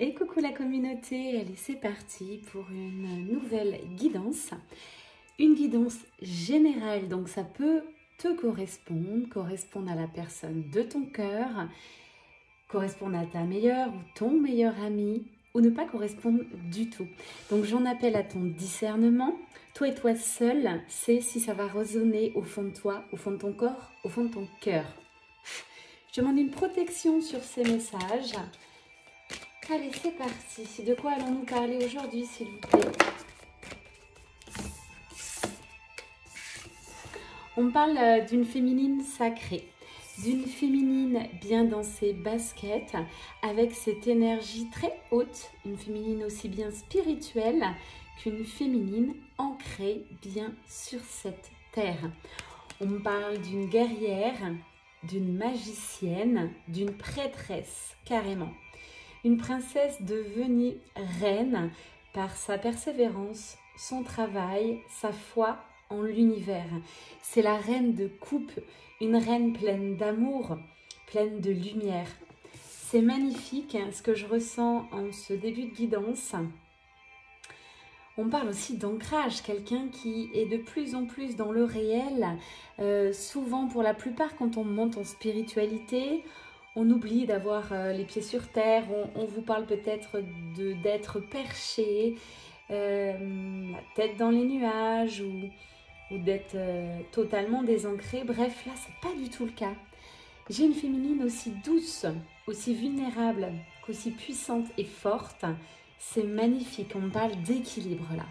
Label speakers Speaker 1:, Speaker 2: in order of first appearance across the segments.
Speaker 1: Et coucou la communauté, allez c'est parti pour une nouvelle guidance. Une guidance générale, donc ça peut te correspondre à la personne de ton cœur, correspondre à ta meilleure ou ton meilleur ami, ou ne pas correspondre du tout. Donc j'en appelle à ton discernement. Toi et toi seul, c'est si ça va résonner au fond de toi, au fond de ton corps, au fond de ton cœur. Je demande une protection sur ces messages. Allez, c'est parti. De quoi allons-nous parler aujourd'hui, s'il vous plaît? On parle d'une féminine sacrée, d'une féminine bien dans ses baskets, avec cette énergie très haute, une féminine aussi bien spirituelle qu'une féminine ancrée bien sur cette terre. On parle d'une guerrière, d'une magicienne, d'une prêtresse, carrément. Une princesse devenue reine par sa persévérance, son travail, sa foi en l'univers. C'est la reine de coupe, une reine pleine d'amour, pleine de lumière. C'est magnifique ce que je ressens en ce début de guidance. On parle aussi d'ancrage, quelqu'un qui est de plus en plus dans le réel. Souvent, pour la plupart, quand on monte en spiritualité, on oublie d'avoir les pieds sur terre, on vous parle peut-être d'être perché, la tête dans les nuages ou d'être totalement désancré. Bref, là, c'est pas du tout le cas. J'ai une féminine aussi douce, aussi vulnérable, qu'aussi puissante et forte. C'est magnifique, on parle d'équilibre là.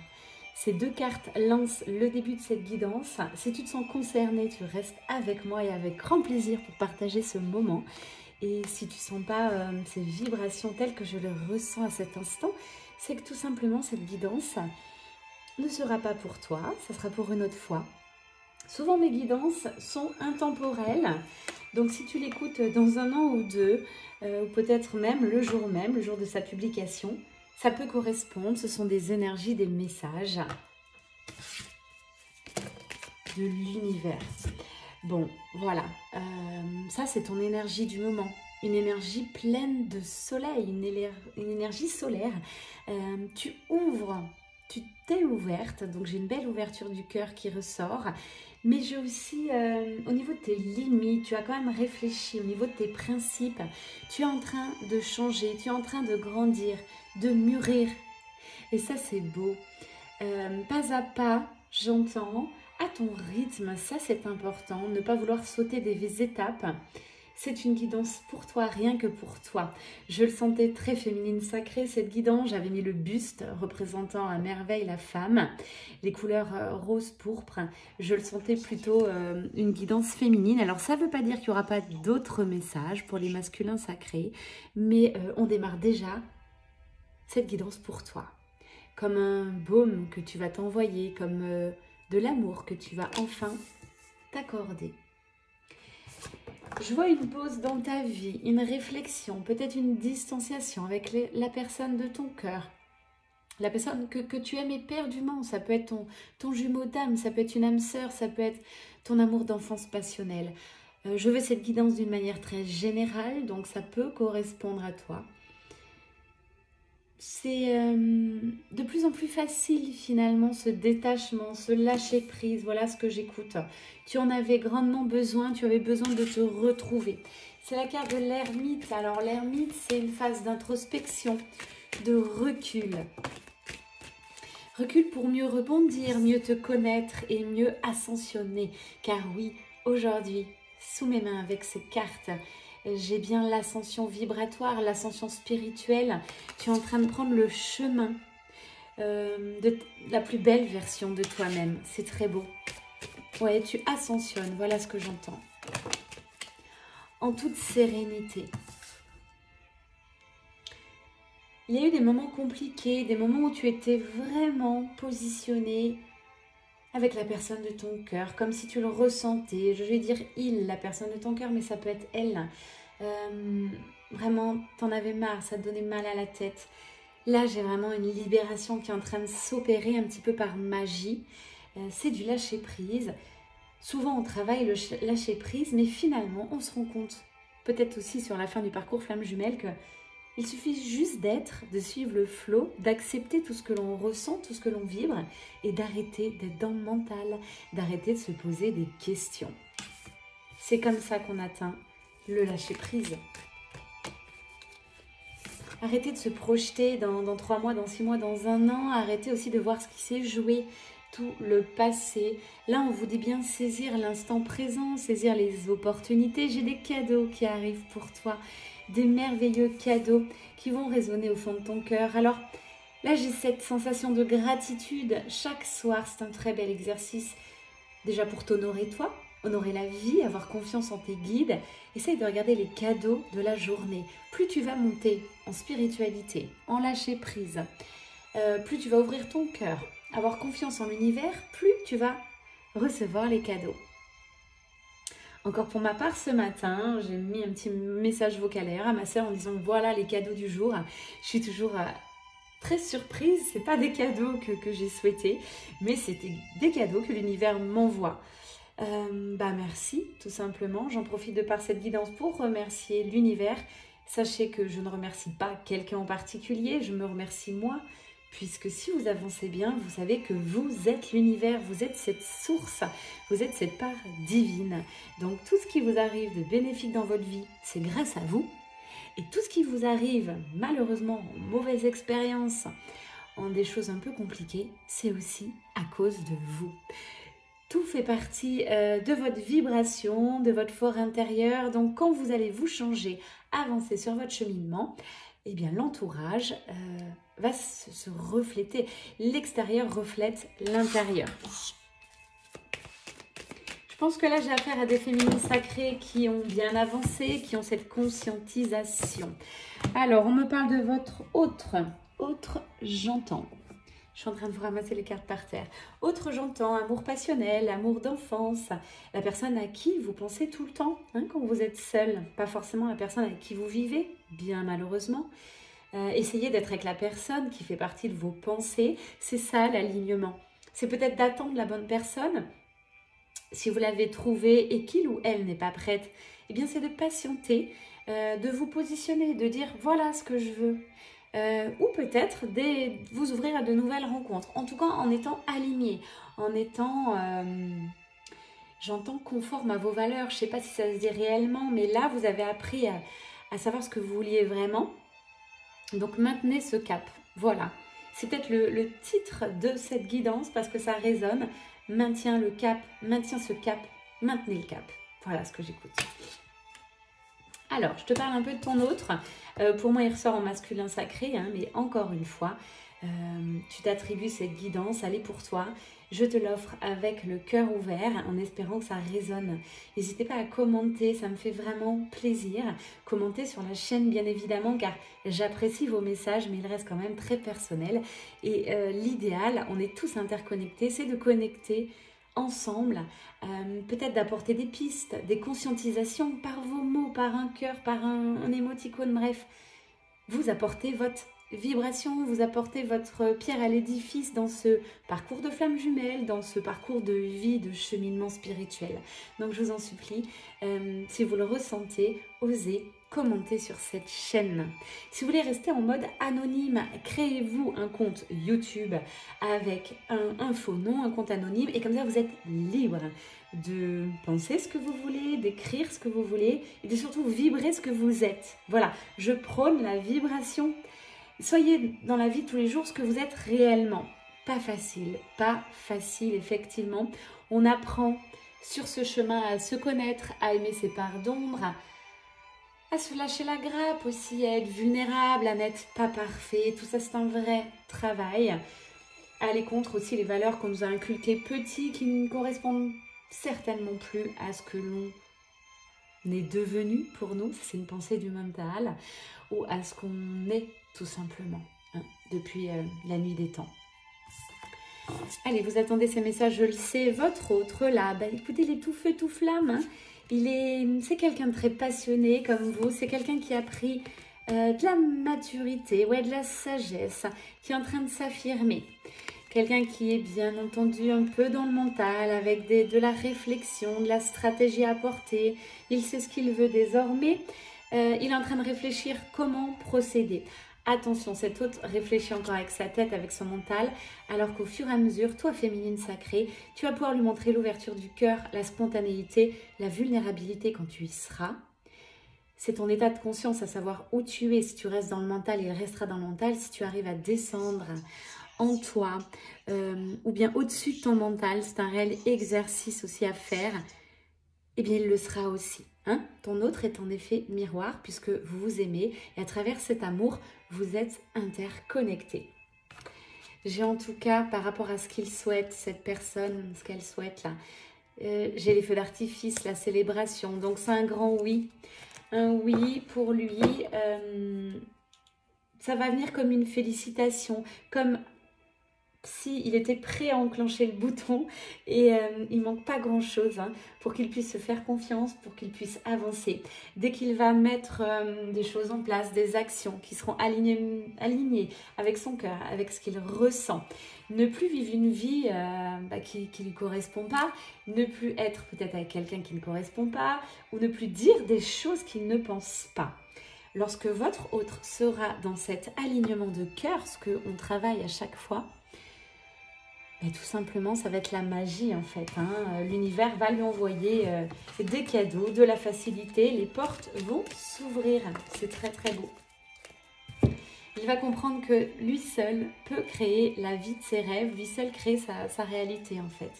Speaker 1: Ces deux cartes lancent le début de cette guidance. Si tu te sens concerné, tu restes avec moi et avec grand plaisir pour partager ce moment. Et si tu ne sens pas ces vibrations telles que je les ressens à cet instant, c'est que tout simplement cette guidance ne sera pas pour toi, ça sera pour une autre fois. Souvent mes guidances sont intemporelles, donc si tu l'écoutes dans un an ou deux, ou peut-être même le jour de sa publication, ça peut correspondre, ce sont des énergies, des messages de l'univers. Bon, voilà, ça c'est ton énergie du moment, une énergie pleine de soleil, une énergie solaire. Tu ouvres, tu t'es ouverte, donc j'ai une belle ouverture du cœur qui ressort, mais j'ai aussi, au niveau de tes limites, tu as quand même réfléchi, au niveau de tes principes, tu es en train de changer, tu es en train de grandir, de mûrir, et ça c'est beau. Pas à pas, j'entends, à ton rythme, ça c'est important, ne pas vouloir sauter des étapes. C'est une guidance pour toi, rien que pour toi. Je le sentais très féminine sacrée, cette guidance. J'avais mis le buste représentant à merveille la femme, les couleurs rose pourpre. Je le sentais plutôt une guidance féminine. Alors ça ne veut pas dire qu'il n'y aura pas d'autres messages pour les masculins sacrés, mais on démarre déjà cette guidance pour toi. Comme un baume que tu vas t'envoyer, comme de l'amour que tu vas enfin t'accorder. Je vois une pause dans ta vie, une réflexion, peut-être une distanciation avec la personne de ton cœur. La personne que tu aimes éperdument, ça peut être ton jumeau d'âme, ça peut être une âme sœur, ça peut être ton amour d'enfance passionnel. Je veux cette guidance d'une manière très générale, donc ça peut correspondre à toi. C'est de plus en plus facile finalement ce détachement, ce lâcher prise, voilà ce que j'écoute. Tu en avais grandement besoin, tu avais besoin de te retrouver. C'est la carte de l'ermite. Alors l'ermite, c'est une phase d'introspection, de recul. Recul pour mieux rebondir, mieux te connaître et mieux ascensionner. Car oui, aujourd'hui, sous mes mains avec ces cartes, j'ai bien l'ascension vibratoire, l'ascension spirituelle. Tu es en train de prendre le chemin de la plus belle version de toi-même. C'est très beau. Ouais, tu ascensionnes, voilà ce que j'entends. En toute sérénité. Il y a eu des moments compliqués, des moments où tu étais vraiment positionné avec la personne de ton cœur, comme si tu le ressentais. Je vais dire il, la personne de ton cœur, mais ça peut être elle. Vraiment, t'en avais marre, ça te donnait mal à la tête. Là, j'ai vraiment une libération qui est en train de s'opérer un petit peu par magie. C'est du lâcher prise. Souvent, on travaille le lâcher prise, mais finalement, on se rend compte, peut-être aussi sur la fin du parcours flamme jumelle, que Il suffit juste d'être, de suivre le flow, d'accepter tout ce que l'on ressent, tout ce que l'on vibre et d'arrêter d'être dans le mental, d'arrêter de se poser des questions. C'est comme ça qu'on atteint le lâcher-prise. Arrêtez de se projeter dans 3 mois, dans 6 mois, dans 1 an. Arrêtez aussi de voir ce qui s'est joué, tout le passé. Là, on vous dit bien saisir l'instant présent, saisir les opportunités. J'ai des cadeaux qui arrivent pour toi, des merveilleux cadeaux qui vont résonner au fond de ton cœur. Alors là, j'ai cette sensation de gratitude. Chaque soir, c'est un très bel exercice. Déjà pour t'honorer toi, honorer la vie, avoir confiance en tes guides. Essaye de regarder les cadeaux de la journée. Plus tu vas monter en spiritualité, en lâcher prise, plus tu vas ouvrir ton cœur, avoir confiance en l'univers, plus tu vas recevoir les cadeaux. Encore pour ma part, ce matin, j'ai mis un petit message vocalaire à ma sœur en disant voilà les cadeaux du jour. Je suis toujours très surprise, c'est pas des cadeaux que j'ai souhaités, mais c'était des cadeaux que l'univers m'envoie. Merci, tout simplement. J'en profite de par cette guidance pour remercier l'univers. Sachez que je ne remercie pas quelqu'un en particulier, je me remercie moi, puisque si vous avancez bien, vous savez que vous êtes l'univers, vous êtes cette source, vous êtes cette part divine. Donc tout ce qui vous arrive de bénéfique dans votre vie, c'est grâce à vous. Et tout ce qui vous arrive, malheureusement, en mauvaise expérience, en des choses un peu compliquées, c'est aussi à cause de vous. Tout fait partie de votre vibration, de votre fort intérieur. Donc, quand vous allez vous changer, avancer sur votre cheminement, eh bien, l'entourage va se refléter. L'extérieur reflète l'intérieur. Je pense que là, j'ai affaire à des féminines sacrées qui ont bien avancé, qui ont cette conscientisation. Alors, on me parle de votre autre, j'entends. Je suis en train de vous ramasser les cartes par terre. Autre, j'entends, amour passionnel, amour d'enfance, la personne à qui vous pensez tout le temps, quand vous êtes seul, pas forcément la personne avec qui vous vivez, bien malheureusement. Essayez d'être avec la personne qui fait partie de vos pensées, c'est ça l'alignement. C'est peut-être d'attendre la bonne personne. Si vous l'avez trouvée et qu'il ou elle n'est pas prête, eh bien c'est de patienter, de vous positionner, de dire voilà ce que je veux. Ou peut-être vous ouvrir à de nouvelles rencontres. En tout cas, en étant aligné, en étant, j'entends, conforme à vos valeurs. Je ne sais pas si ça se dit réellement, mais là, vous avez appris à savoir ce que vous vouliez vraiment. Donc, maintenez ce cap. Voilà. C'est peut-être le titre de cette guidance parce que ça résonne. Maintiens le cap, maintiens ce cap, maintenez le cap. Voilà ce que j'écoute. Alors, je te parle un peu de ton autre. Pour moi, il ressort en masculin sacré, mais encore une fois, tu t'attribues cette guidance, elle est pour toi. Je te l'offre avec le cœur ouvert, en espérant que ça résonne. N'hésitez pas à commenter, ça me fait vraiment plaisir. Commentez sur la chaîne, bien évidemment, car j'apprécie vos messages, mais ils restent quand même très personnels. Et l'idéal, on est tous interconnectés, c'est de connecter ensemble, peut-être d'apporter des pistes, des conscientisations par vos mots, par un cœur, par un émoticône, bref. Vous apportez votre vibration, vous apportez votre pierre à l'édifice dans ce parcours de flamme jumelle, dans ce parcours de vie, de cheminement spirituel. Donc je vous en supplie, si vous le ressentez, osez commenter sur cette chaîne. Si vous voulez rester en mode anonyme, créez-vous un compte YouTube avec un faux nom, un compte anonyme, et comme ça vous êtes libre de penser ce que vous voulez, d'écrire ce que vous voulez et de surtout vibrer ce que vous êtes. Voilà, je prône la vibration. Soyez dans la vie de tous les jours ce que vous êtes réellement. Pas facile effectivement. On apprend sur ce chemin à se connaître, à aimer ses parts d'ombre, à se lâcher la grappe aussi, à être vulnérable, à n'être pas parfait. Tout ça, c'est un vrai travail. À aller contre aussi les valeurs qu'on nous a inculquées petits, qui ne correspondent certainement plus à ce que l'on est devenu pour nous. C'est une pensée du mental. Ou à ce qu'on est tout simplement, depuis la nuit des temps. Allez, vous attendez ces messages, je le sais. Votre autre, là, écoutez, il est tout feu, tout flamme. C'est quelqu'un de très passionné comme vous. C'est quelqu'un qui a pris de la maturité, de la sagesse, qui est en train de s'affirmer. Quelqu'un qui est bien entendu un peu dans le mental, avec de la réflexion, de la stratégie à apporter. Il sait ce qu'il veut désormais. Il est en train de réfléchir comment procéder. Attention, cet hôte réfléchit encore avec sa tête, avec son mental, alors qu'au fur et à mesure, toi, féminine sacrée, tu vas pouvoir lui montrer l'ouverture du cœur, la spontanéité, la vulnérabilité quand tu y seras. C'est ton état de conscience, à savoir où tu es. Si tu restes dans le mental, il restera dans le mental. Si tu arrives à descendre en toi, ou bien au-dessus de ton mental, c'est un réel exercice aussi à faire, eh bien il le sera aussi. Hein? Ton autre est en effet miroir, puisque vous vous aimez, et à travers cet amour, vous êtes interconnectés. J'ai en tout cas, par rapport à ce qu'il souhaite, cette personne, ce qu'elle souhaite là, j'ai les feux d'artifice, la célébration, donc c'est un grand oui. Un oui pour lui, ça va venir comme une félicitation, comme si il était prêt à enclencher le bouton et il manque pas grand chose hein, pour qu'il puisse se faire confiance, pour qu'il puisse avancer. Dès qu'il va mettre des choses en place, des actions qui seront alignées avec son cœur, avec ce qu'il ressent, ne plus vivre une vie qui ne lui correspond pas, ne plus être peut-être avec quelqu'un qui ne correspond pas, ou ne plus dire des choses qu'il ne pense pas. Lorsque votre autre sera dans cet alignement de cœur, ce qu'on travaille à chaque fois, mais tout simplement, ça va être la magie en fait. Hein. L'univers va lui envoyer des cadeaux, de la facilité. Les portes vont s'ouvrir. C'est très très beau. Il va comprendre que lui seul peut créer la vie de ses rêves. Lui seul crée sa réalité en fait.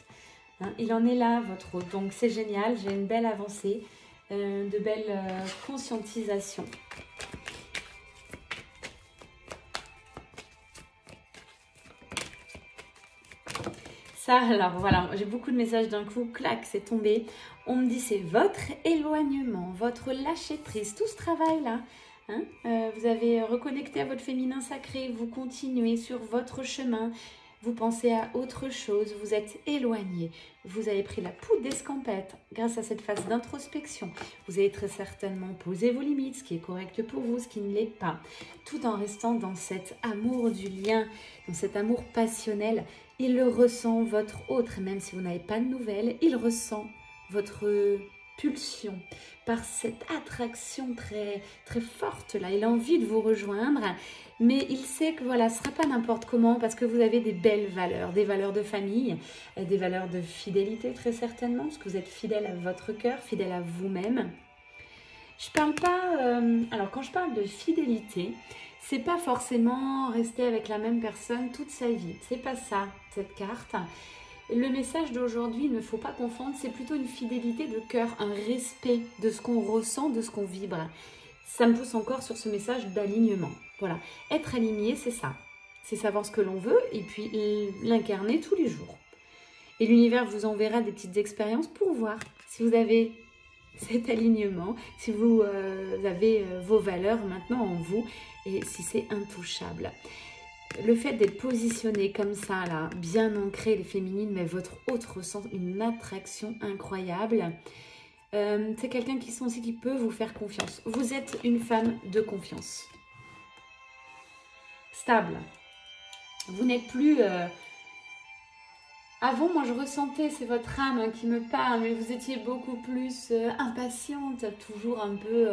Speaker 1: Hein. Il en est là, votre hôte. Donc c'est génial. J'ai une belle avancée, de belles conscientisations. Alors voilà, j'ai beaucoup de messages d'un coup, clac, c'est tombé. On me dit c'est votre éloignement, votre lâcher prise, tout ce travail-là. Hein, vous avez reconnecté à votre féminin sacré, vous continuez sur votre chemin, vous pensez à autre chose, vous êtes éloigné, vous avez pris la poudre d'escampette grâce à cette phase d'introspection. Vous avez très certainement posé vos limites, ce qui est correct pour vous, ce qui ne l'est pas, tout en restant dans cet amour du lien, dans cet amour passionnel. Il le ressent, votre autre, même si vous n'avez pas de nouvelles, il ressent votre pulsion par cette attraction très, très forte là. Il a envie de vous rejoindre, mais il sait que voilà, ce ne sera pas n'importe comment parce que vous avez des belles valeurs, des valeurs de famille, des valeurs de fidélité très certainement, parce que vous êtes fidèle à votre cœur, fidèle à vous-même. Je parle pas, alors quand je parle de fidélité, c'est pas forcément rester avec la même personne toute sa vie. C'est pas ça, cette carte. Le message d'aujourd'hui, il ne faut pas confondre, c'est plutôt une fidélité de cœur, un respect de ce qu'on ressent, de ce qu'on vibre. Ça me pousse encore sur ce message d'alignement. Voilà, être aligné, c'est ça. C'est savoir ce que l'on veut et puis l'incarner tous les jours. Et l'univers vous enverra des petites expériences pour voir si vous avez cet alignement, si vous avez vos valeurs maintenant en vous et si c'est intouchable. Le fait d'être positionné comme ça, là, bien ancré, les féminines, mais votre autre ressent une attraction incroyable. C'est quelqu'un qui peut vous faire confiance. Vous êtes une femme de confiance. Stable. Vous n'êtes plus... Avant, moi, je ressentais, c'est votre âme hein, qui me parle, mais vous étiez beaucoup plus impatiente, toujours un peu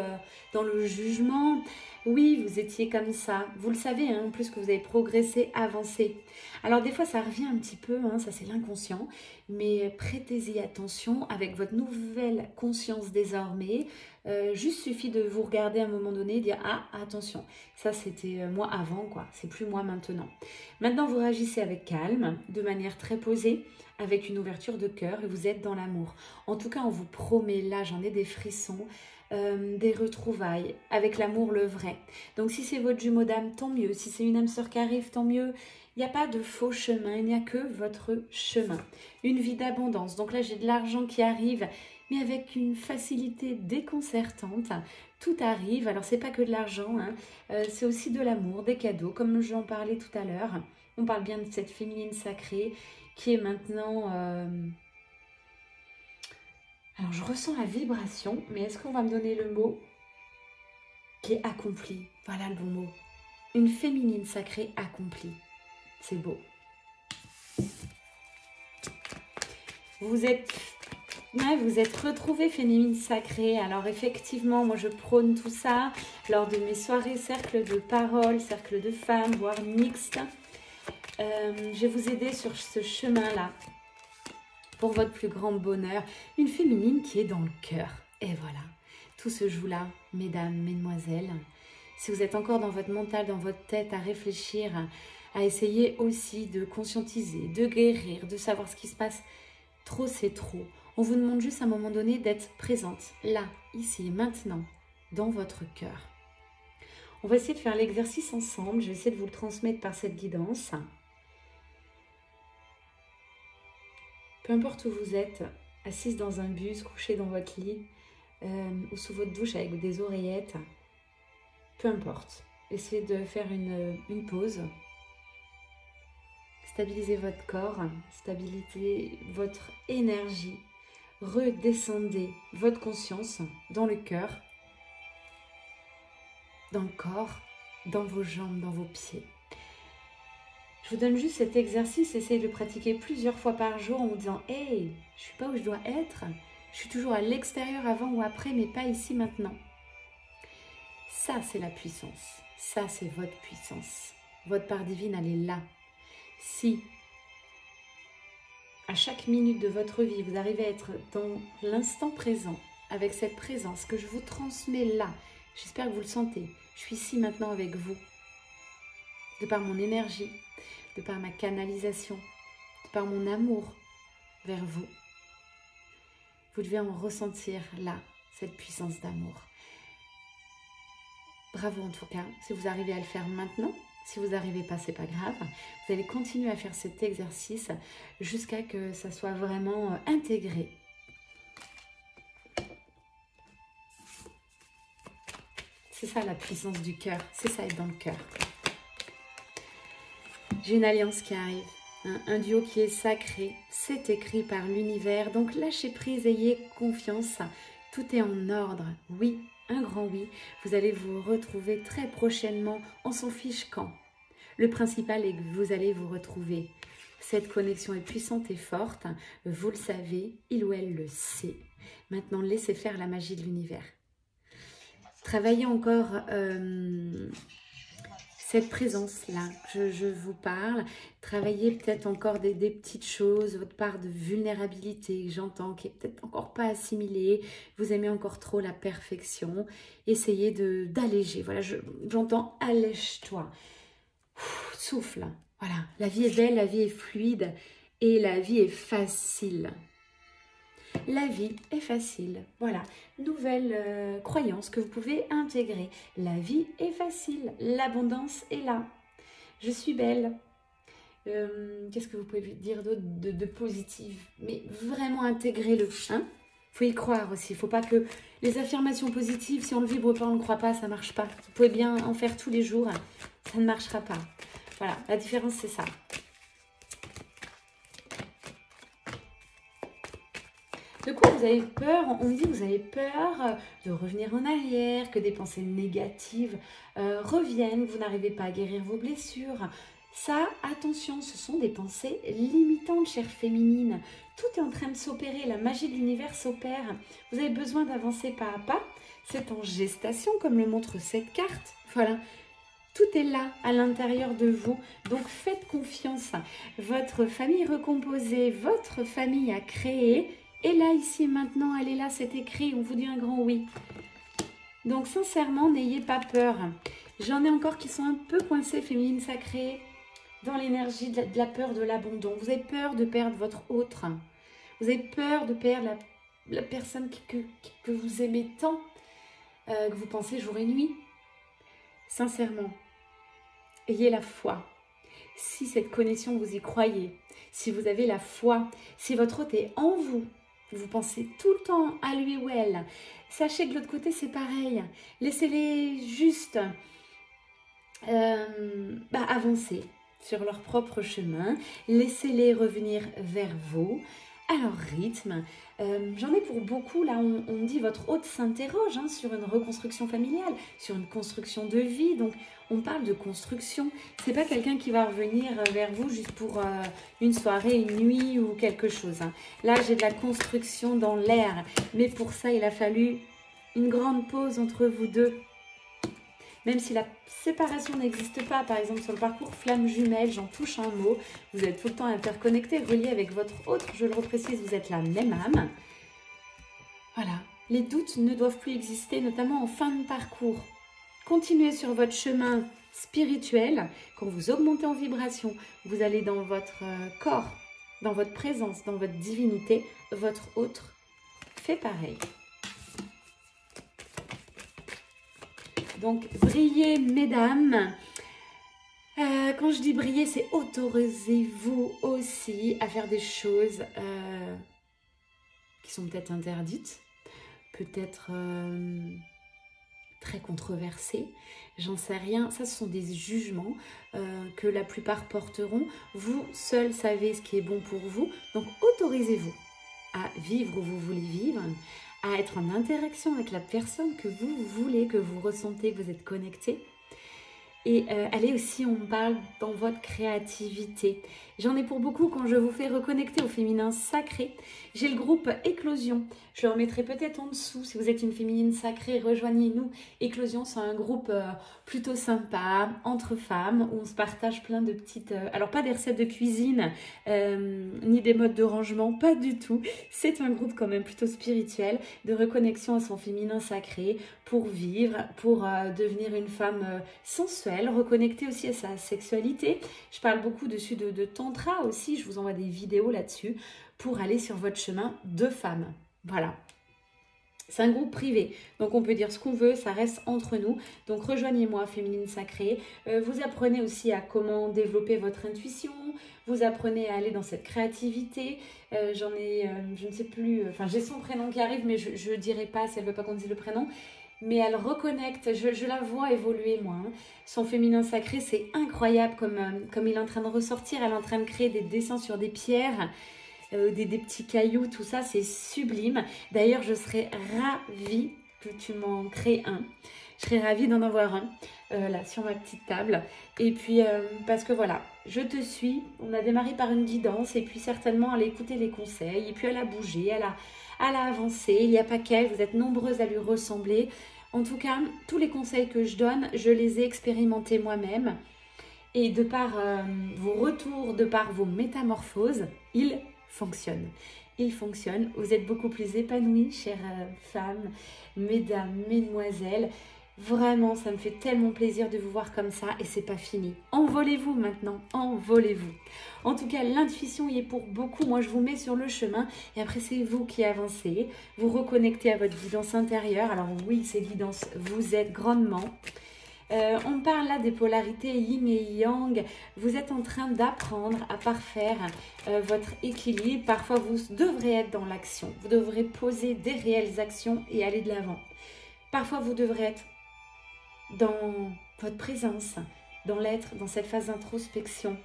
Speaker 1: dans le jugement. Oui, vous étiez comme ça. Vous le savez, hein, en plus que vous avez progressé, avancé. Alors, des fois, ça revient un petit peu, hein, ça c'est l'inconscient, mais prêtez-y attention avec votre nouvelle conscience désormais. Juste suffit de vous regarder à un moment donné et dire « Ah, attention, ça c'était moi avant, quoi. C'est plus moi maintenant. » Maintenant, vous réagissez avec calme, de manière très posée, avec une ouverture de cœur et vous êtes dans l'amour. En tout cas, on vous promet, là, j'en ai des frissons, des retrouvailles avec l'amour le vrai. Donc, si c'est votre jumeau d'âme, tant mieux. Si c'est une âme sœur qui arrive, tant mieux. Il n'y a pas de faux chemin, il n'y a que votre chemin. Une vie d'abondance. Donc là, j'ai de l'argent qui arrive, mais avec une facilité déconcertante. Tout arrive. Alors, c'est pas que de l'argent, hein. C'est aussi de l'amour, des cadeaux, comme j'en parlais tout à l'heure. On parle bien de cette féminine sacrée qui est maintenant... Alors, je ressens la vibration, mais est-ce qu'on va me donner le mot qui est accompli? Voilà le bon mot. Une féminine sacrée accomplie. C'est beau. Vous êtes Ouais, vous êtes retrouvée féminine sacrée. Alors effectivement, moi je prône tout ça lors de mes soirées cercle de parole, cercle de femmes, voire mixte. Je vais vous aider sur ce chemin-là pour votre plus grand bonheur. Une féminine qui est dans le cœur. Et voilà, tout se joue là, mesdames, mesdemoiselles. Si vous êtes encore dans votre mental, dans votre tête, à réfléchir, à essayer aussi de conscientiser, de guérir, de savoir ce qui se passe, trop c'est trop. On vous demande juste à un moment donné d'être présente, là, ici, maintenant, dans votre cœur. On va essayer de faire l'exercice ensemble. Je vais essayer de vous le transmettre par cette guidance. Peu importe où vous êtes, assise dans un bus, couchée dans votre lit, ou sous votre douche avec des oreillettes, peu importe. Essayez de faire une pause. Stabilisez votre corps, stabilisez votre énergie. Redescendez votre conscience dans le cœur, dans le corps, dans vos jambes, dans vos pieds. Je vous donne juste cet exercice, essayez de le pratiquer plusieurs fois par jour en vous disant « Hey, je ne suis pas où je dois être, je suis toujours à l'extérieur avant ou après, mais pas ici maintenant. » Ça, c'est la puissance. Ça, c'est votre puissance. Votre part divine, elle est là. Si à chaque minute de votre vie, vous arrivez à être dans l'instant présent, avec cette présence que je vous transmets là, j'espère que vous le sentez. Je suis ici maintenant avec vous, de par mon énergie, de par ma canalisation, de par mon amour vers vous. Vous devez en ressentir là, cette puissance d'amour. Bravo en tout cas, si vous arrivez à le faire maintenant. Si vous n'arrivez pas, c'est pas grave. Vous allez continuer à faire cet exercice jusqu'à que ça soit vraiment intégré. C'est ça la puissance du cœur, c'est ça être dans le cœur. J'ai une alliance qui arrive, hein, un duo qui est sacré, c'est écrit par l'univers. Donc lâchez prise, ayez confiance, tout est en ordre, oui. Un grand oui, vous allez vous retrouver très prochainement, on s'en fiche quand. Le principal est que vous allez vous retrouver. Cette connexion est puissante et forte, vous le savez, il ou elle le sait. Maintenant, laissez faire la magie de l'univers. Travaillez encore cette présence-là, je vous parle. Travaillez peut-être encore des petites choses, votre part de vulnérabilité que j'entends, qui est peut-être encore pas assimilée. Vous aimez encore trop la perfection. Essayez d'alléger. Voilà, j'entends allège-toi. Souffle. Voilà, la vie est belle, la vie est fluide et la vie est facile. La vie est facile. Voilà, nouvelle croyance que vous pouvez intégrer. La vie est facile. L'abondance est là. Je suis belle. Qu'est-ce que vous pouvez dire d'autre de positif? Mais vraiment intégrez-le. Hein, faut y croire aussi. Il ne faut pas que les affirmations positives, si on ne le vibre pas, on ne le croit pas, ça ne marche pas. Vous pouvez bien en faire tous les jours. Ça ne marchera pas. Voilà, la différence, c'est ça. De quoi vous avez peur? On me dit que vous avez peur de revenir en arrière, que des pensées négatives reviennent, que vous n'arrivez pas à guérir vos blessures. Ça, attention, ce sont des pensées limitantes, chère féminine. Tout est en train de s'opérer, la magie de l'univers s'opère. Vous avez besoin d'avancer pas à pas. C'est en gestation, comme le montre cette carte. Voilà. Tout est là, à l'intérieur de vous. Donc, faites confiance. Votre famille recomposée, votre famille à créer. Et là, ici, maintenant, elle est là, c'est écrit. On vous dit un grand oui. Donc, sincèrement, n'ayez pas peur. J'en ai encore qui sont un peu coincés, féminines sacrées, dans l'énergie de la peur de l'abandon. Vous avez peur de perdre votre autre. Vous avez peur de perdre la personne que vous aimez tant, que vous pensez jour et nuit. Sincèrement, ayez la foi. Si cette connexion, vous y croyez, si vous avez la foi, si votre hôte est en vous, vous pensez tout le temps à lui ou elle, sachez que de l'autre côté, c'est pareil. Laissez-les juste avancer sur leur propre chemin. Laissez-les revenir vers vous. Alors, rythme, j'en ai pour beaucoup, là, on dit votre hôte s'interroge hein, sur une reconstruction familiale, sur une construction de vie, donc on parle de construction. C'est pas quelqu'un qui va revenir vers vous juste pour une soirée, une nuit ou quelque chose. Hein. Là, j'ai de la construction dans l'air, mais pour ça, il a fallu une grande pause entre vous deux. Même si la séparation n'existe pas, par exemple sur le parcours flamme jumelle, j'en touche un mot, vous êtes tout le temps interconnectés, reliés avec votre autre, je le reprécise, vous êtes la même âme. Voilà, les doutes ne doivent plus exister, notamment en fin de parcours. Continuez sur votre chemin spirituel, quand vous augmentez en vibration, vous allez dans votre corps, dans votre présence, dans votre divinité, votre autre fait pareil. Donc, brillez, mesdames. Quand je dis briller, c'est autorisez-vous aussi à faire des choses qui sont peut-être interdites, peut-être très controversées. J'en sais rien. Ça, ce sont des jugements que la plupart porteront. Vous seuls savez ce qui est bon pour vous. Donc, autorisez-vous à vivre où vous voulez vivre, à être en interaction avec la personne que vous voulez, que vous ressentez, que vous êtes connecté. Et allez aussi, on parle dans votre créativité. J'en ai pour beaucoup quand je vous fais reconnecter au féminin sacré. J'ai le groupe Éclosion. Je le remettrai peut-être en dessous. Si vous êtes une féminine sacrée, rejoignez-nous. Éclosion, c'est un groupe plutôt sympa, entre femmes, où on se partage plein de petites... alors, pas des recettes de cuisine, ni des modes de rangement, pas du tout. C'est un groupe quand même plutôt spirituel, de reconnexion à son féminin sacré, pour vivre, pour devenir une femme sensuelle, reconnectée aussi à sa sexualité. Je parle beaucoup dessus de tantra aussi, je vous envoie des vidéos là-dessus, pour aller sur votre chemin de femme. Voilà. C'est un groupe privé, donc on peut dire ce qu'on veut, ça reste entre nous. Donc rejoignez-moi, Féminine Sacrée. Vous apprenez aussi à comment développer votre intuition, vous apprenez à aller dans cette créativité. J'en ai, je ne sais plus, enfin j'ai son prénom qui arrive, mais je ne dirai pas si elle ne veut pas qu'on dise le prénom. Mais elle reconnecte, je la vois évoluer moi. Hein. Son féminin sacré, c'est incroyable comme il est en train de ressortir. Elle est en train de créer des dessins sur des pierres, des petits cailloux, tout ça, c'est sublime. D'ailleurs, je serais ravie que tu m'en crées un. Je serais ravie d'en avoir un, là, sur ma petite table. Et puis, parce que voilà, je te suis. On a démarré par une guidance et puis certainement elle a écouté les conseils. Et puis elle a bougé, elle a avancé. Il n'y a pas qu'elle, vous êtes nombreuses à lui ressembler. En tout cas, tous les conseils que je donne, je les ai expérimentés moi-même. Et de par vos retours, de par vos métamorphoses, ils fonctionnent. Ils fonctionnent. Vous êtes beaucoup plus épanouies, chères femmes, mesdames, mesdemoiselles. Vraiment, ça me fait tellement plaisir de vous voir comme ça et c'est pas fini. Envolez-vous maintenant, envolez-vous. En tout cas, l'intuition y est pour beaucoup. Moi, je vous mets sur le chemin et après, c'est vous qui avancez. Vous reconnectez à votre guidance intérieure. Alors oui, ces guidances vous aident grandement. On parle là des polarités yin et yang. Vous êtes en train d'apprendre à parfaire votre équilibre. Parfois, vous devrez être dans l'action. Vous devrez poser des réelles actions et aller de l'avant. Parfois, vous devrez être dans votre présence, dans l'être, dans cette phase d'introspection.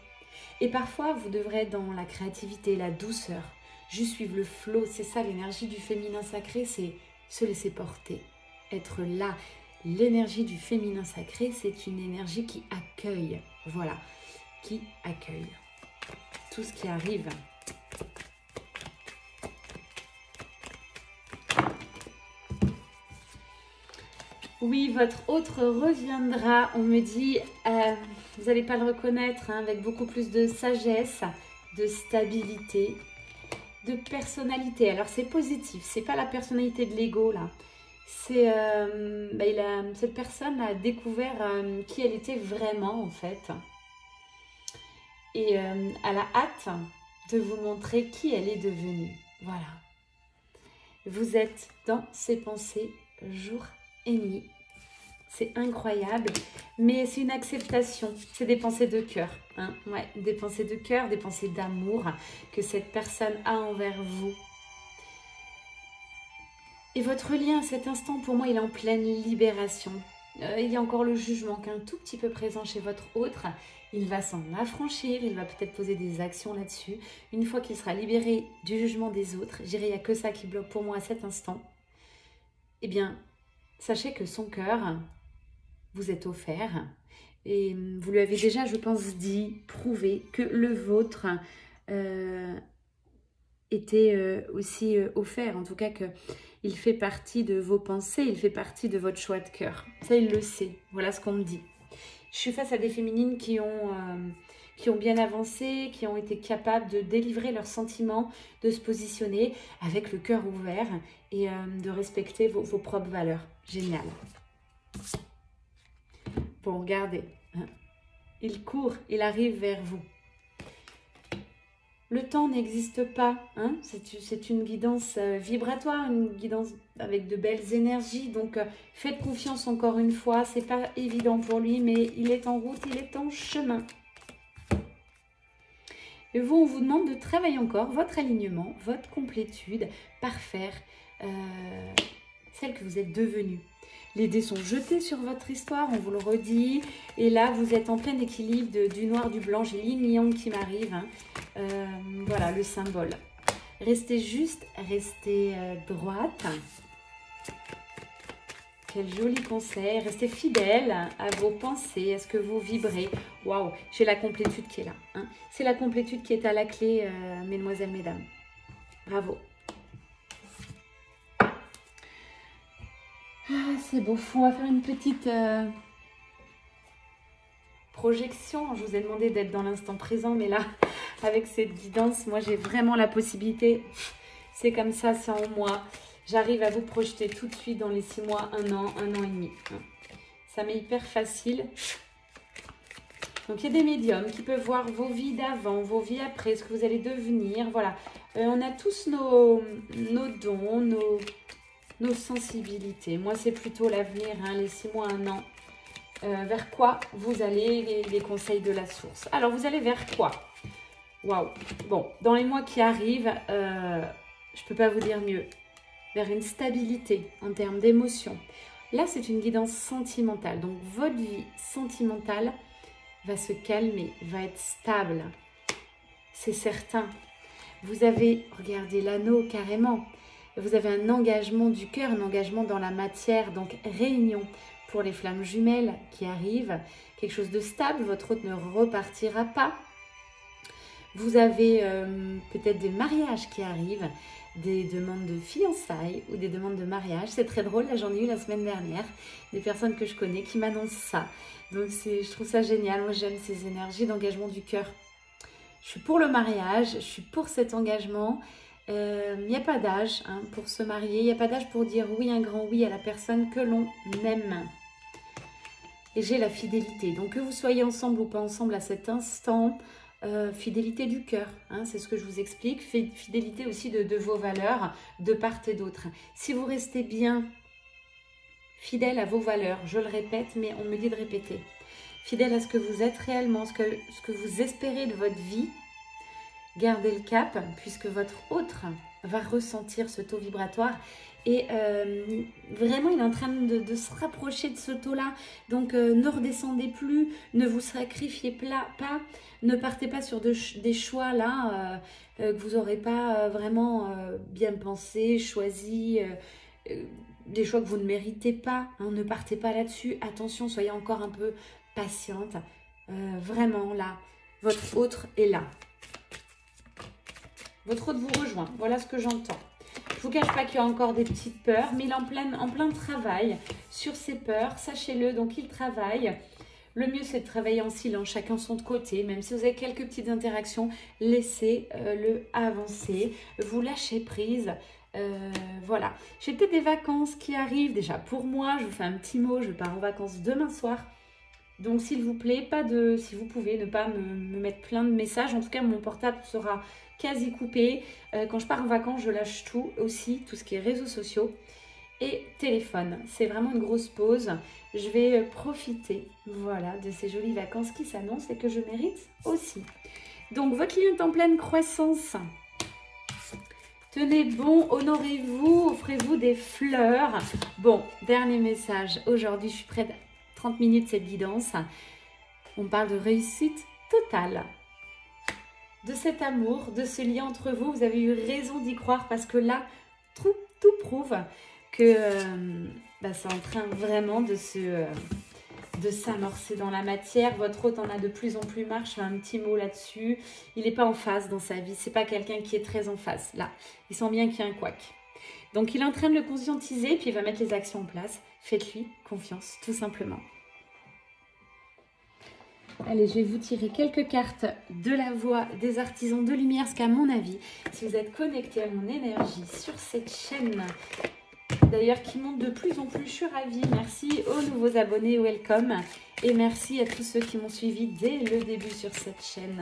Speaker 1: Et parfois, vous devrez être dans la créativité, la douceur, juste suivre le flow. C'est ça l'énergie du féminin sacré, c'est se laisser porter, être là. L'énergie du féminin sacré, c'est une énergie qui accueille, voilà, qui accueille tout ce qui arrive. Oui, votre autre reviendra, on me dit, vous n'allez pas le reconnaître, hein, avec beaucoup plus de sagesse, de stabilité, de personnalité. Alors c'est positif, c'est pas la personnalité de l'ego là. C'est cette personne a découvert qui elle était vraiment en fait. Et elle a hâte de vous montrer qui elle est devenue. Voilà. Vous êtes dans ses pensées jour et nuit. C'est incroyable, mais c'est une acceptation. C'est des pensées de cœur. Hein, ouais, des pensées de cœur, des pensées d'amour que cette personne a envers vous. Et votre lien à cet instant, pour moi, il est en pleine libération. il y a encore le jugement qui est un tout petit peu présent chez votre autre. Il va s'en affranchir, il va peut-être poser des actions là-dessus. Une fois qu'il sera libéré du jugement des autres, je dirais il n'y a que ça qui bloque pour moi à cet instant. Eh bien, sachez que son cœur vous est offert. Et vous lui avez déjà, je pense, dit, prouvé que le vôtre était aussi offert. En tout cas, qu'il fait partie de vos pensées, il fait partie de votre choix de cœur. Ça, il le sait. Voilà ce qu'on me dit. Je suis face à des féminines qui ont bien avancé, qui ont été capables de délivrer leurs sentiments, de se positionner avec le cœur ouvert et de respecter vos propres valeurs. Génial. Bon, regardez. Il court, il arrive vers vous. Le temps n'existe pas. Hein? C'est une guidance vibratoire, une guidance avec de belles énergies. Donc, faites confiance encore une fois. Ce n'est pas évident pour lui, mais il est en route, il est en chemin. Et vous, on vous demande de travailler encore votre alignement, votre complétude, par faire celle que vous êtes devenue. Les dés sont jetés sur votre histoire, on vous le redit. Et là, vous êtes en plein équilibre du noir, du blanc. J'ai l'yin yang qui m'arrive. Hein. Voilà, le symbole. Restez juste, restez droite. Quel joli conseil. Restez fidèle à vos pensées, à ce que vous vibrez. Waouh, j'ai la complétude qui est là. Hein. C'est la complétude qui est à la clé, mesdemoiselles, mesdames. Bravo. Ah, c'est beau. On va faire une petite projection. Je vous ai demandé d'être dans l'instant présent, mais là, avec cette guidance, moi, j'ai vraiment la possibilité. C'est comme ça, c'est en moi. J'arrive à vous projeter tout de suite dans les 6 mois, 1 an et demi. Ça m'est hyper facile. Donc, il y a des médiums qui peuvent voir vos vies d'avant, vos vies après, ce que vous allez devenir. Voilà. On a tous nos dons, nos sensibilités. Moi, c'est plutôt l'avenir, hein, les 6 mois, 1 an. Vers quoi vous allez, les conseils de la source. Alors, vous allez vers quoi? Waouh. Bon, dans les mois qui arrivent, je ne peux pas vous dire mieux. Vers une stabilité en termes d'émotions. Là, c'est une guidance sentimentale. Donc, votre vie sentimentale va se calmer, va être stable. C'est certain. Vous avez, regardez l'anneau carrément. Vous avez un engagement du cœur, un engagement dans la matière. Donc, réunion pour les flammes jumelles qui arrivent. Quelque chose de stable, votre hôte ne repartira pas. Vous avez peut-être des mariages qui arrivent, des demandes de fiançailles ou des demandes de mariage. C'est très drôle, là j'en ai eu la semaine dernière, des personnes que je connais qui m'annoncent ça. Donc je trouve ça génial, moi j'aime ces énergies d'engagement du cœur. Je suis pour le mariage, je suis pour cet engagement. Il n'y a pas d'âge hein, pour se marier, il n'y a pas d'âge pour dire oui, un grand oui à la personne que l'on aime. Et j'ai la fidélité, donc que vous soyez ensemble ou pas ensemble à cet instant, fidélité du cœur, hein, c'est ce que je vous explique, fidélité aussi de vos valeurs de part et d'autre. Si vous restez bien fidèle à vos valeurs, je le répète, mais on me dit de répéter, fidèle à ce que vous êtes réellement, ce que vous espérez de votre vie, gardez le cap, puisque votre autre va ressentir ce taux vibratoire. Et vraiment, il est en train de se rapprocher de ce taux-là. Donc, ne redescendez plus, ne vous sacrifiez pas, ne partez pas sur des choix là que vous n'aurez pas vraiment bien pensé, choisi, des choix que vous ne méritez pas. Hein, ne partez pas là-dessus. Attention, soyez encore un peu patiente. Vraiment, là, votre autre est là. Votre autre vous rejoint. Voilà ce que j'entends. Je ne vous cache pas qu'il y a encore des petites peurs, mais il est en plein travail sur ces peurs. Sachez-le, donc il travaille. Le mieux, c'est de travailler en silence, chacun son de côté. Même si vous avez quelques petites interactions, laissez-le avancer. Vous lâchez prise. Voilà. J'ai peut-être des vacances qui arrivent. Déjà, pour moi, je vous fais un petit mot. Je pars en vacances demain soir. Donc, s'il vous plaît, si vous pouvez, ne pas me mettre plein de messages. En tout cas, mon portable sera quasi coupé. Quand je pars en vacances, je lâche tout aussi, tout ce qui est réseaux sociaux et téléphone. C'est vraiment une grosse pause. Je vais profiter, voilà, de ces jolies vacances qui s'annoncent et que je mérite aussi. Donc, votre ligne est en pleine croissance. Tenez bon, honorez-vous, offrez-vous des fleurs. Bon, dernier message. Aujourd'hui, je suis prête 30 minutes cette guidance. On parle de réussite totale. De cet amour, de ce lien entre vous, vous avez eu raison d'y croire parce que là, tout prouve que c'est en train vraiment de s'amorcer dans la matière. Votre hôte en a de plus en plus marre. Je fais un petit mot là-dessus. Il n'est pas en phase dans sa vie. C'est pas quelqu'un qui est très en phase. Là, il sent bien qu'il y a un couac. Donc, il est en train de le conscientiser, puis il va mettre les actions en place. Faites-lui confiance, tout simplement. Allez, je vais vous tirer quelques cartes de la voix des artisans de lumière, parce qu'à mon avis, si vous êtes connecté à mon énergie sur cette chaîne, d'ailleurs qui monte de plus en plus, je suis ravie. Merci aux nouveaux abonnés, welcome. Et merci à tous ceux qui m'ont suivi dès le début sur cette chaîne.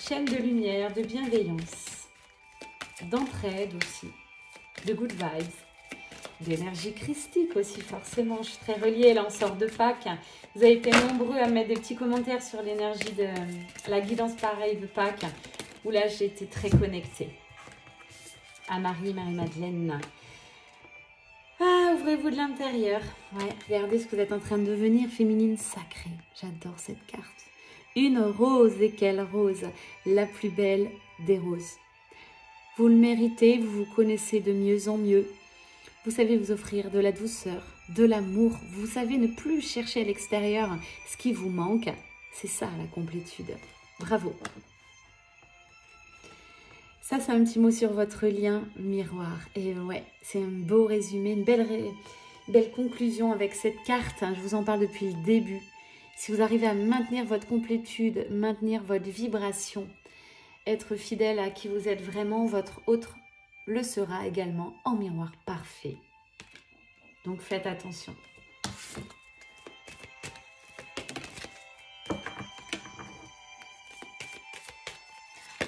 Speaker 1: Chaîne de lumière, de bienveillance, d'entraide aussi, de good vibes. D'énergie christique aussi, forcément. Je suis très reliée, là on sort de Pâques. Vous avez été nombreux à mettre des petits commentaires sur l'énergie de la guidance pareille de Pâques, où là j'ai été très connectée à Marie-Madeleine. Ah, ouvrez-vous de l'intérieur. Ouais, regardez ce que vous êtes en train de devenir, féminine sacrée. J'adore cette carte. Une rose, et quelle rose, la plus belle des roses. Vous le méritez, vous vous connaissez de mieux en mieux. Vous savez vous offrir de la douceur, de l'amour. Vous savez ne plus chercher à l'extérieur ce qui vous manque. C'est ça la complétude. Bravo. Ça, c'est un petit mot sur votre lien miroir. Et ouais, c'est un beau résumé, une belle conclusion avec cette carte. Je vous en parle depuis le début. Si vous arrivez à maintenir votre complétude, maintenir votre vibration, être fidèle à qui vous êtes vraiment, votre autre le sera également en miroir parfait. Donc faites attention.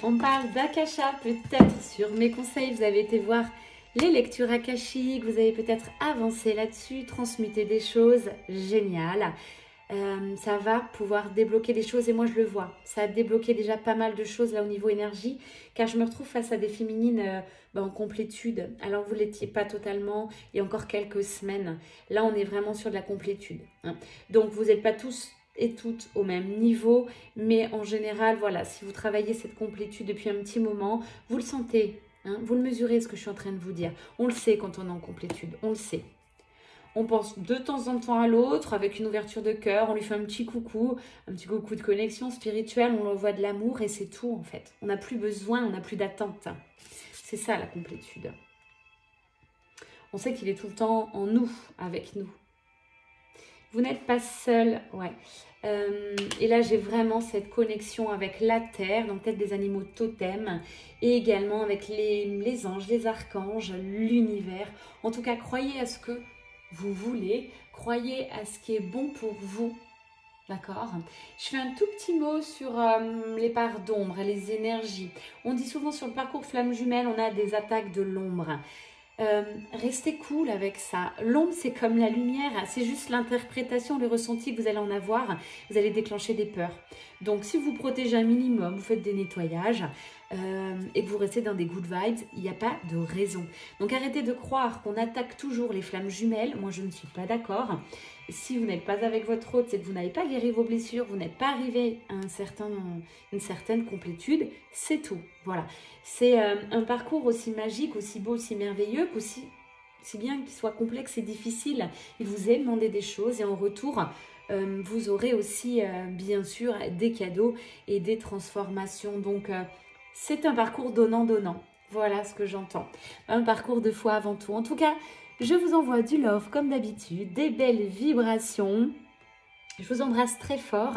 Speaker 1: On parle d'Akasha peut-être sur mes conseils. Vous avez été voir les lectures akashiques, vous avez peut-être avancé là-dessus, transmuté des choses géniales. Ça va pouvoir débloquer des choses et moi je le vois. Ça a débloqué déjà pas mal de choses là au niveau énergie car je me retrouve face à des féminines en complétude. Alors vous ne l'étiez pas totalement il y a encore quelques semaines. Là on est vraiment sur de la complétude. Hein. Donc vous n'êtes pas tous et toutes au même niveau mais en général voilà, si vous travaillez cette complétude depuis un petit moment, vous le sentez, hein, vous le mesurez ce que je suis en train de vous dire. On le sait quand on est en complétude, on le sait. On pense de temps en temps à l'autre avec une ouverture de cœur, on lui fait un petit coucou de connexion spirituelle, on lui envoie de l'amour et c'est tout en fait. On n'a plus besoin, on n'a plus d'attente. C'est ça la complétude. On sait qu'il est tout le temps en nous, avec nous. Vous n'êtes pas seul, ouais. Et là, j'ai vraiment cette connexion avec la terre, donc peut-être des animaux totems, et également avec les anges, les archanges, l'univers. En tout cas, croyez à ce que vous voulez, croyez à ce qui est bon pour vous, d'accord? Je fais un tout petit mot sur les parts d'ombre et les énergies. On dit souvent sur le parcours flamme jumelle, on a des attaques de l'ombre. Restez cool avec ça. L'ombre, c'est comme la lumière, c'est juste l'interprétation, le ressenti que vous allez en avoir. Vous allez déclencher des peurs. Donc, si vous protégez un minimum, vous faites des nettoyages et que vous restez dans des good vibes, il n'y a pas de raison. Donc, arrêtez de croire qu'on attaque toujours les flammes jumelles. Moi, je ne suis pas d'accord. Si vous n'êtes pas avec votre hôte, c'est que vous n'avez pas guéri vos blessures, vous n'êtes pas arrivé à une certaine complétude, c'est tout. Voilà. C'est un parcours aussi magique, aussi beau, aussi merveilleux, qu'aussi si bien qu'il soit complexe et difficile. Il vous est demandé des choses et en retour, vous aurez aussi, bien sûr, des cadeaux et des transformations. Donc, c'est un parcours donnant-donnant. Voilà ce que j'entends. Un parcours de foi avant tout. En tout cas, je vous envoie du love comme d'habitude, des belles vibrations. Je vous embrasse très fort.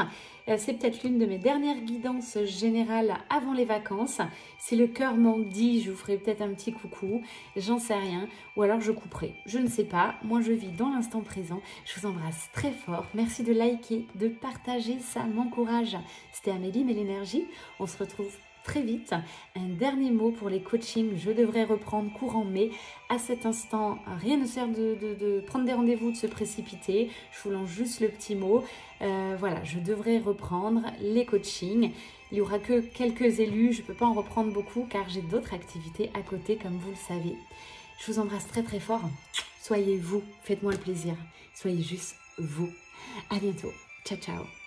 Speaker 1: C'est peut-être l'une de mes dernières guidances générales avant les vacances. Si le cœur m'en dit, je vous ferai peut-être un petit coucou. J'en sais rien. Ou alors je couperai. Je ne sais pas. Moi, je vis dans l'instant présent. Je vous embrasse très fort. Merci de liker, de partager. Ça m'encourage. C'était Amélie, Mélénergie. On se retrouve très vite. Un dernier mot pour les coachings. Je devrais reprendre courant mai. À cet instant, rien ne sert de prendre des rendez-vous, de se précipiter. Je vous lance juste le petit mot. Voilà, je devrais reprendre les coachings. Il n'y aura que quelques élus. Je ne peux pas en reprendre beaucoup car j'ai d'autres activités à côté, comme vous le savez. Je vous embrasse très très fort. Soyez vous. Faites-moi le plaisir. Soyez juste vous. À bientôt. Ciao, ciao.